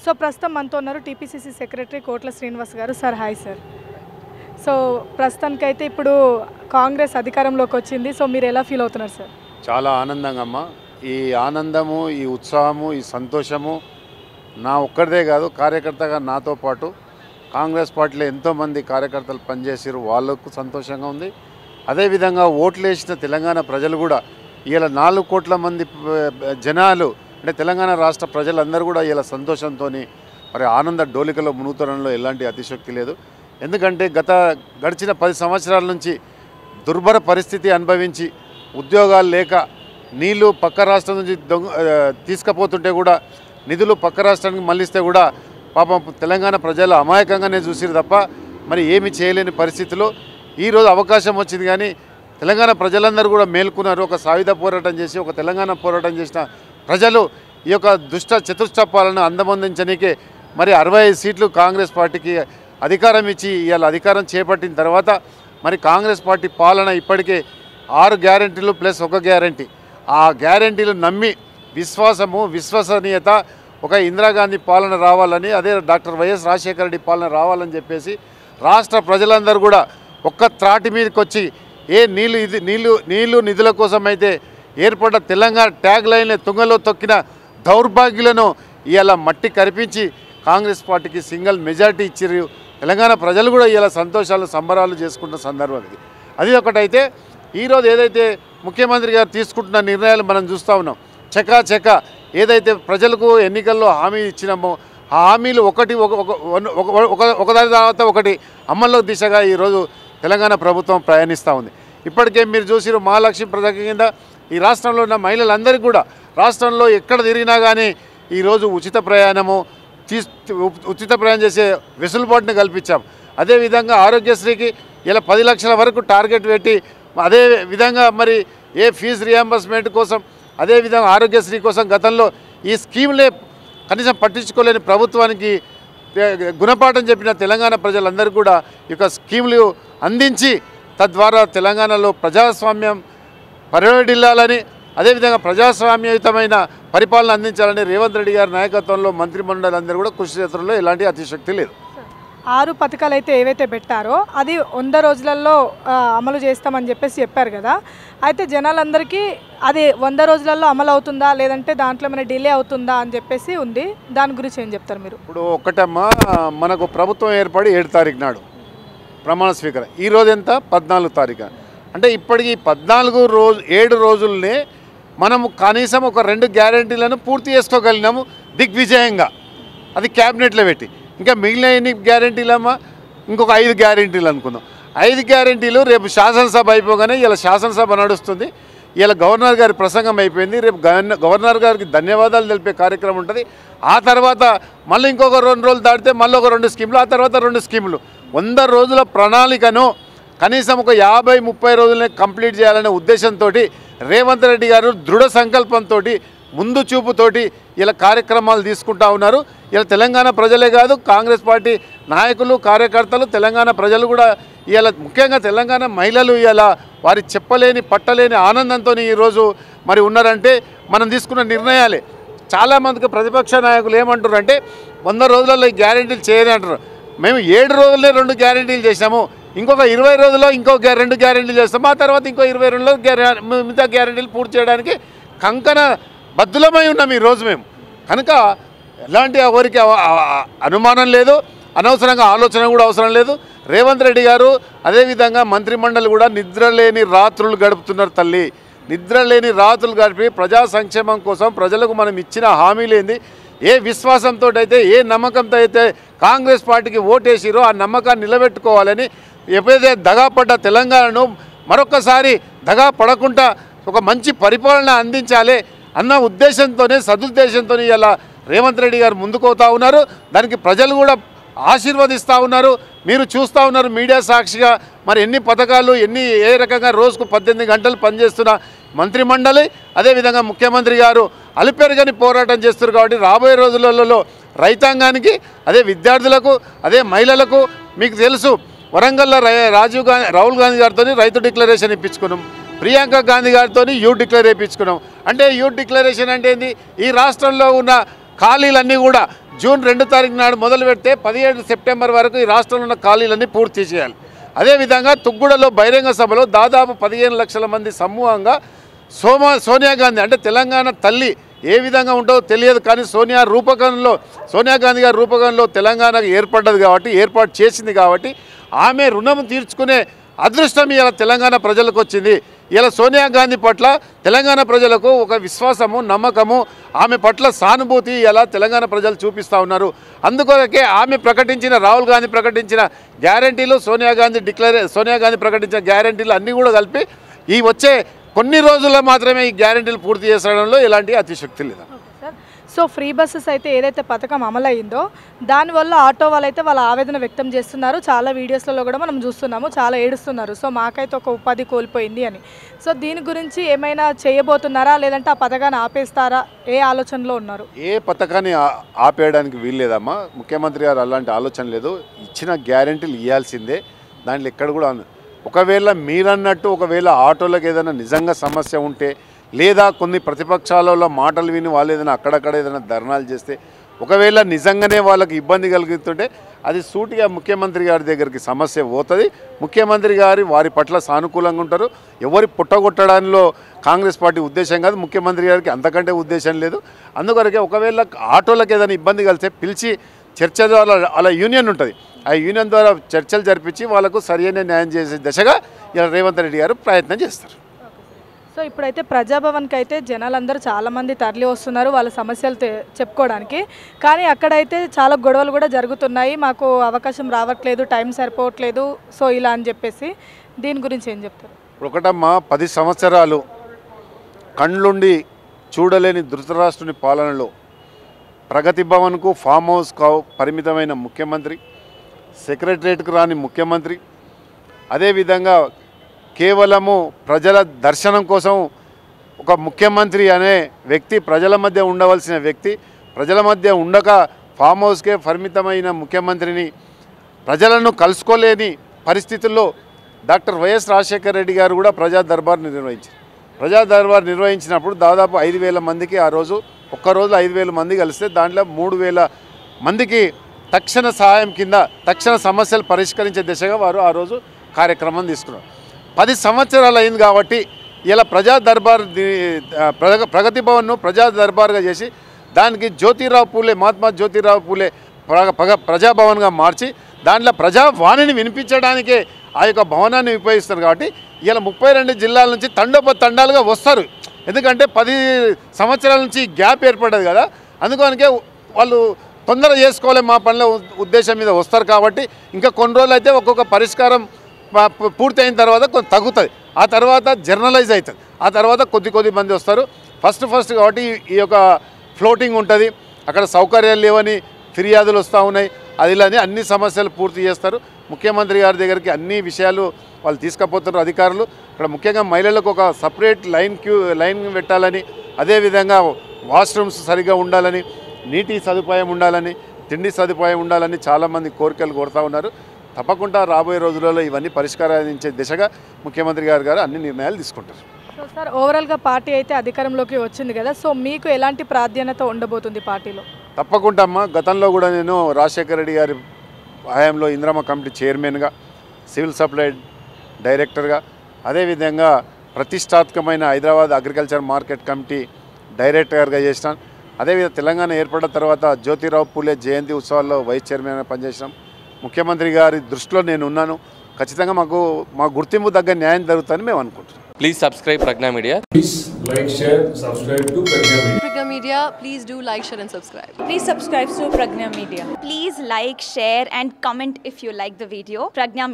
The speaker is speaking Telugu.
సో ప్రస్తుతం మనతో ఉన్నారు టీపీసీసీ సెక్రటరీ కోట్ల శ్రీనివాస్ గారు. Sir hi sir. సో ప్రస్తుతానికైతే ఇప్పుడు కాంగ్రెస్ అధికారంలోకి వచ్చింది. సో మీరు ఎలా ఫీల్ అవుతున్నారు సార్? చాలా ఆనందంగా అమ్మ. ఈ ఆనందము, ఈ ఉత్సాహము, ఈ సంతోషము నా ఒక్కరిదే కాదు, కార్యకర్తగా నాతో పాటు కాంగ్రెస్ పార్టీలో ఎంతోమంది కార్యకర్తలు పనిచేసారు, వాళ్ళకు సంతోషంగా ఉంది. అదేవిధంగా ఓట్లు వేసిన తెలంగాణ ప్రజలు కూడా ఇలా 4 కోట్ల మంది జనాలు అంటే తెలంగాణ రాష్ట్ర ప్రజలందరూ కూడా ఇలా సంతోషంతో మరి ఆనంద డోలికలో మునుగుతడంలో ఎలాంటి అతిశక్తి లేదు. ఎందుకంటే గడిచిన 10 సంవత్సరాల నుంచి దుర్భర పరిస్థితి అనుభవించి ఉద్యోగాలు లేక నీళ్లు పక్క రాష్ట్రం నుంచి తీసుకుపోతుంటే కూడా నిధులు పక్క రాష్ట్రానికి మళ్ళిస్తే కూడా పాపం తెలంగాణ ప్రజలు అమాయకంగానే చూసిరు తప్ప మరి ఏమి చేయలేని పరిస్థితిలో ఈరోజు అవకాశం వచ్చింది. కానీ తెలంగాణ ప్రజలందరూ కూడా మేల్కొన్నారు. ఒక సాయుధ పోరాటం చేసి ఒక తెలంగాణ పోరాటం చేసిన ప్రజలు ఈ యొక్క దుష్ట చతుష్టపాలను అందమందించడానికే మరి 65 సీట్లు కాంగ్రెస్ పార్టీకి అధికారం ఇచ్చి ఇవాళ అధికారం చేపట్టిన తర్వాత మరి కాంగ్రెస్ పార్టీ పాలన ఇప్పటికే 6 గ్యారెంటీలు ప్లస్ 1 గ్యారెంటీ, ఆ గ్యారెంటీలు నమ్మి విశ్వాసము, విశ్వసనీయత, ఒక ఇందిరాగాంధీ పాలన రావాలని, అదే డాక్టర్ వైఎస్ రాజశేఖర రెడ్డి పాలన రావాలని చెప్పేసి రాష్ట్ర ప్రజలందరూ కూడా ఒక్క త్రాటి మీదకి వచ్చి ఏ నీళ్లు నిధుల కోసం అయితే ఏర్పడ్డ తెలంగాణ ట్యాగ్ లైన్లే తుంగలో తొక్కిన దౌర్భాగ్యులను ఇలా మట్టి కరిపించి కాంగ్రెస్ పార్టీకి సింగిల్ మెజార్టీ ఇచ్చిర్రు. తెలంగాణ ప్రజలు కూడా ఇలా సంతోషాలు సంబరాలు చేసుకుంటున్న సందర్భం ఇది. అది ఒకటైతే ఈరోజు ఏదైతే ముఖ్యమంత్రి గారు తీసుకుంటున్న నిర్ణయాలు మనం చూస్తూ ఉన్నాం. చక ఏదైతే ప్రజలకు ఎన్నికల్లో హామీ ఇచ్చినామో ఆ హామీలు ఒకదాని తర్వాత ఒకటి అమల్లో దిశగా ఈరోజు తెలంగాణ ప్రభుత్వం ప్రయాణిస్తూ ఉంది. ఇప్పటికే మీరు చూసిరు మహాలక్ష్మి పథకం కింద ఈ రాష్ట్రంలో ఉన్న మహిళలందరికీ కూడా రాష్ట్రంలో ఎక్కడ తిరిగినా కానీ ఈరోజు ఉచిత ప్రయాణం చేసే వెసులుబాటుని కల్పించాం. అదేవిధంగా ఆరోగ్యశ్రీకి ఇలా 10 లక్షల వరకు టార్గెట్ పెట్టి అదే విధంగా మరి ఏ ఫీజు రియంబర్స్మెంట్ కోసం అదేవిధంగా ఆరోగ్యశ్రీ కోసం గతంలో ఈ స్కీమ్లే కనీసం పట్టించుకోలేని ప్రభుత్వానికి గుణపాఠం చెప్పిన తెలంగాణ ప్రజలందరూ కూడా ఈ యొక్క స్కీములు అందించి తద్వారా తెలంగాణలో ప్రజాస్వామ్యం పరిరక్షిల్లాలని, అదేవిధంగా ప్రజాస్వామ్యయుతమైన పరిపాలన అందించాలని రేవంత్ రెడ్డి గారి నాయకత్వంలో మంత్రిమండలందరూ కూడా కృషి చేతుల్లో ఎలాంటి అతిశక్తి లేదు. 6 పథకాలు అయితే ఏవైతే పెట్టారో అది 100 రోజులలో అమలు చేస్తామని చెప్పారు కదా. అయితే జనాలందరికీ అది 100 రోజులలో అమలు అవుతుందా లేదంటే దాంట్లో ఏమైనా డిలే అవుతుందా అని చెప్పేసి ఉంది. దాని గురించి ఏం చెప్తారు మీరు? ఇప్పుడు ఒకటమ్మా, మనకు ప్రభుత్వం ఏర్పడి 7 తారీఖు నాడు ప్రమాణ స్వీకారం. ఈరోజు ఎంత? 14 తారీఖు. అంటే ఇప్పటికి 7 రోజులనే మనము కనీసం ఒక 2 గ్యారెంటీలను పూర్తి చేసుకోగలిగినాము దిగ్విజయంగా, అది క్యాబినెట్లో పెట్టి. ఇంకా మిగిలిన ఎన్ని గ్యారెంటీలమ్మా? ఇంకొక 5 గ్యారెంటీలు అనుకుందాం. 5 గ్యారెంటీలు రేపు శాసనసభ అయిపోగానే ఇలా శాసనసభ నడుస్తుంది. ఇలా గవర్నర్ గారి ప్రసంగం అయిపోయింది. రేపు గవర్నర్ గారికి ధన్యవాదాలు తెలిపే కార్యక్రమం ఉంటుంది. ఆ తర్వాత మళ్ళీ ఇంకొక 2 రోజులు దాటితే మళ్ళీ ఒక 2 స్కీములు, ఆ తర్వాత 2 స్కీములు. 100 రోజుల ప్రణాళికను కనీసం ఒక 50-30 రోజులనే కంప్లీట్ చేయాలనే ఉద్దేశంతో రేవంత్ రెడ్డి గారు దృఢ సంకల్పంతో ముందు చూపుతోటి ఇలా కార్యక్రమాలు తీసుకుంటా ఉన్నారు. ఇలా తెలంగాణ ప్రజలే కాదు, కాంగ్రెస్ పార్టీ నాయకులు, కార్యకర్తలు, తెలంగాణ ప్రజలు కూడా ఇలా ముఖ్యంగా తెలంగాణ మహిళలు ఇలా వారి చెప్పలేని పట్టలేని ఆనందంతో ఈరోజు మరి ఉన్నారంటే మనం తీసుకున్న నిర్ణయాలే. చాలామందికి ప్రతిపక్ష నాయకులు ఏమంటారు అంటే 100 రోజులలో ఈ గ్యారెంటీలు చేయని అంటారు. మేము 7 రోజులనే 2 గ్యారెంటీలు చేసాము, ఇంకొక 20 రోజుల్లో ఇంకో 2 గ్యారెంటీలు చేస్తాము, ఆ తర్వాత ఇంకో 20 రోజుల్లో మిగతా గ్యారెంటీలు పూర్తి చేయడానికి కంకణ బద్దులమై ఉన్నాం ఈరోజు మేము. కనుక ఎలాంటి ఎవరికి అనుమానం లేదు, అనవసరంగా ఆలోచన కూడా అవసరం లేదు. రేవంత్ రెడ్డి గారు అదేవిధంగా మంత్రిమండలి కూడా నిద్రలేని రాత్రులు గడుపుతున్నారు తల్లి. నిద్రలేని రాత్రులు గడిపి ప్రజా సంక్షేమం కోసం ప్రజలకు మనం ఇచ్చిన హామీలేంది, ఏ విశ్వాసంతో అయితే ఏ నమ్మకంతో అయితే కాంగ్రెస్ పార్టీకి ఓటేసిరో ఆ నమ్మకాన్ని నిలబెట్టుకోవాలని, ఎప్పుడైతే దగాపడ్డ తెలంగాణను మరొకసారి దగా పడకుండా ఒక మంచి పరిపాలన అందించాలి అన్న ఉద్దేశంతోనే సదుద్దేశంతో ఇలా రేవంత్ రెడ్డి గారు ముందుకోతా ఉన్నారు. దానికి ప్రజలు కూడా ఆశీర్వదిస్తూ ఉన్నారు. మీరు చూస్తూ ఉన్నారు మీడియా సాక్షిగా మరి ఎన్ని పథకాలు ఏ రకంగా రోజుకు 18 గంటలు పనిచేస్తున్న మంత్రిమండలి, అదేవిధంగా ముఖ్యమంత్రి గారు అలుపెరగని పోరాటం చేస్తున్నారు. కాబట్టి రాబోయే రోజులలో రైతాంగానికి, అదే విద్యార్థులకు, అదే మహిళలకు, మీకు తెలుసు వరంగల్లో రాహుల్ గాంధీ గారితో రైతు డిక్లరేషన్ ఇప్పించుకున్నాం, ప్రియాంక గాంధీ గారితో యూత్ డిక్లేర్ చేయించుకున్నాం. అంటే యూత్ డిక్లరేషన్ అంటే ఏంది? ఈ రాష్ట్రంలో ఉన్న ఖాళీలన్నీ కూడా జూన్ 2 తారీఖు నాడు మొదలు పెడితే 17 సెప్టెంబర్ వరకు ఈ రాష్ట్రంలో ఉన్న ఖాళీలన్నీ పూర్తి చేయాలి. అదేవిధంగా తుగ్గుడలో బహిరంగ సభలో దాదాపు 15 లక్షల మంది సమూహంగా సోనియా గాంధీ అంటే తెలంగాణ తల్లి ఏ విధంగా ఉంటుందో తెలియదు, కానీ సోనియా గాంధీ గారి రూపకంలో తెలంగాణకు ఏర్పాటు చేసింది కాబట్టి ఆమె రుణం తీర్చుకునే అదృష్టం ఇలా తెలంగాణ ప్రజలకు వచ్చింది. ఇలా సోనియా గాంధీ పట్ల తెలంగాణ ప్రజలకు ఒక విశ్వాసము, నమ్మకము, ఆమె పట్ల సానుభూతి ఇలా తెలంగాణ ప్రజలు చూపిస్తూ ఉన్నారు. అందుకొరకే ఆమె ప్రకటించిన, రాహుల్ గాంధీ ప్రకటించిన గ్యారంటీలు, సోనియా గాంధీ ప్రకటించిన గ్యారంటీలు అన్నీ కూడా కలిపి ఈ వచ్చే కొన్ని రోజుల్లో మాత్రమే ఈ గ్యారంటీలు పూర్తి చేసడంలో ఎలాంటి అతిశక్తి లేదు. సో ఫ్రీ బస్సెస్ అయితే ఏదైతే పథకం అమలైందో దానివల్ల ఆటో వాళ్ళైతే వాళ్ళ ఆవేదన వ్యక్తం చేస్తున్నారు. చాలా వీడియోస్లలో కూడా మనం చూస్తున్నాము, చాలా ఏడుస్తున్నారు. సో మాకైతే ఒక ఉపాధి కోల్పోయింది అని. సో దీని గురించి ఏమైనా చేయబోతున్నారా, లేదంటే ఆ పథకాన్ని ఆపేస్తారా, ఏ ఆలోచనలో ఉన్నారు? ఏ పథకాన్ని ఆపేయడానికి వీల్లేదమ్మా. ముఖ్యమంత్రి గారు అలాంటి ఆలోచన లేదు. ఇచ్చిన గ్యారంటీలు ఇవ్వాల్సిందే, దాంట్లో ఎక్కడ కూడా ఒకవేళ మీరన్నట్టు ఒకవేళ ఆటోలకు ఏదైనా నిజంగా సమస్య ఉంటే, లేదా కొన్ని ప్రతిపక్షాలలో మాటలు విని వాళ్ళు ఏదైనా అక్కడక్కడ ఏదైనా ధర్నాలు చేస్తే, ఒకవేళ నిజంగానే వాళ్ళకి ఇబ్బంది కలుగుతుంటే అది సూటిగా ముఖ్యమంత్రి గారి దగ్గరికి సమస్య పోతుంది. ముఖ్యమంత్రి గారి వారి పట్ల సానుకూలంగా ఉంటారు. ఎవరి పుట్టగొట్టడంలో కాంగ్రెస్ పార్టీ ఉద్దేశం కాదు, ముఖ్యమంత్రి గారికి అంతకంటే ఉద్దేశం లేదు. అందుకొరకే ఒకవేళ ఆటోలకు ఏదైనా ఇబ్బంది కలిస్తే పిలిచి చర్చ ద్వారా, అలా యూనియన్ ఉంటుంది, ఆ యూనియన్ ద్వారా చర్చలు జరిపించి వాళ్ళకు సరైన న్యాయం చేసే దిశగా ఇలా రేవంత్ రెడ్డి గారు ప్రయత్నం చేస్తారు. సో ఇప్పుడైతే ప్రజాభవన్కి అయితే జనాలందరూ చాలామంది తరలి వస్తున్నారు వాళ్ళ సమస్యలు చెప్పుకోవడానికి. కానీ అక్కడైతే చాలా గొడవలు కూడా జరుగుతున్నాయి, మాకు అవకాశం రావట్లేదు, టైం సరిపోవట్లేదు, సో ఇలా అని చెప్పేసి. దీని గురించి ఏం చెప్తారు? ఒకటమ్మా, 10 సంవత్సరాలు కండ్లుండి చూడలేని ధృతరాష్ట్రుని పాలనలో ప్రగతి భవన్కు, ఫామ్ హౌస్కు పరిమితమైన ముఖ్యమంత్రి, సెక్రటరియట్కు రాని ముఖ్యమంత్రి, అదేవిధంగా కేవలము ప్రజల దర్శనం కోసం ఒక ముఖ్యమంత్రి అనే వ్యక్తి, ప్రజల మధ్య ఉండవలసిన వ్యక్తి, ప్రజల మధ్య ఉండక ఫామ్ హౌస్కే పరిమితమైన ముఖ్యమంత్రిని ప్రజలను కలుసుకోలేని పరిస్థితుల్లో డాక్టర్ వైఎస్ రాజశేఖర రెడ్డి గారు కూడా ప్రజా దర్బార్ నిర్వహించినప్పుడు దాదాపు 5,000 మందికి ఆ రోజు ఒక్కరోజు 5,000 మంది కలిస్తే దాంట్లో 3,000 మందికి తక్షణ సహాయం కింద తక్షణ సమస్యలు పరిష్కరించే దిశగా వారు ఆ రోజు కార్యక్రమం తీసుకున్నారు. 10 సంవత్సరాలు అయింది కాబట్టి ఇలా ప్రజా దర్బార్, ప్రగతి భవన్ను ప్రజా దర్బార్గా చేసి దానికి మహాత్మా జ్యోతిరావు పూలే ప్రజాభవన్గా మార్చి దాంట్లో ప్రజావాణిని వినిపించడానికే ఆ యొక్క భవనాన్ని ఉపయోగిస్తారు. కాబట్టి ఇలా 32 జిల్లాల నుంచి తండాలుగా వస్తారు. ఎందుకంటే 10 సంవత్సరాల నుంచి గ్యాప్ ఏర్పడ్డది కదా, అందుకనికే వాళ్ళు తొందర చేసుకోవాలి మా పనుల ఉద్దేశం మీద వస్తారు. కాబట్టి ఇంకా కొన్ని రోజులు అయితే ఒక్కొక్క పరిష్కారం పూర్తి అయిన తర్వాత కొంత తగ్గుతుంది, ఆ తర్వాత జర్నలైజ్ అవుతుంది, ఆ తర్వాత కొద్ది మంది వస్తారు. ఫస్ట్ కాబట్టి ఈ యొక్క ఫ్లోటింగ్ ఉంటుంది, అక్కడ సౌకర్యాలు లేవని ఫిర్యాదులు వస్తూ ఉన్నాయి, అదిలానే అన్ని సమస్యలు పూర్తి చేస్తారు. ముఖ్యమంత్రి గారి దగ్గరికి అన్ని విషయాలు వాళ్ళు తీసుకుపోతున్నారు అధికారులు. ఇక్కడ ముఖ్యంగా మహిళలకు ఒక సపరేట్ లైన్ పెట్టాలని, అదేవిధంగా వాష్రూమ్స్ సరిగ్గా ఉండాలని, నీటి సదుపాయం ఉండాలని, తిండి సదుపాయం ఉండాలని చాలామంది కోరికలు కోరుతూ ఉన్నారు. తప్పకుండా రాబోయే రోజులలో ఇవన్నీ పరిష్కరించే దిశగా ముఖ్యమంత్రి గారు అన్ని నిర్ణయాలు తీసుకుంటారు. సో సార్, ఓవరాల్గా పార్టీ అయితే అధికారంలోకి వచ్చింది కదా, సో మీకు ఎలాంటి ప్రాధాన్యత ఉండబోతుంది పార్టీలో? తప్పకుండా అమ్మా, గతంలో కూడా నేను రాజశేఖర రెడ్డి గారి హయాంలో ఇందిరమ్మ కమిటీ చైర్మన్గా, సివిల్ సప్లై డైరెక్టర్గా, అదేవిధంగా ప్రతిష్టాత్మకమైన హైదరాబాద్ అగ్రికల్చర్ మార్కెట్ కమిటీ డైరెక్టర్గా చేసినాను. అదేవిధంగా తెలంగాణ ఏర్పడిన తర్వాత జ్యోతిరావు పూలే జయంతి ఉత్సవాల్లో వైస్ చైర్మన్గా పనిచేసినాం. ముఖ్యమంత్రి గారి దృష్టిలో నేను ఉన్నాను. ఖచ్చితంగా మా గుర్తింపు తగ్గ న్యాయం జరుగుతుందని మేము అనుకుంటున్నాం. Please subscribe Pragna Media. Please like, share, subscribe to Pragna Media. Pragna Media, please do like, share and subscribe. Please subscribe to Pragna Media. Please like, share and comment if you like the video. Pragna Media.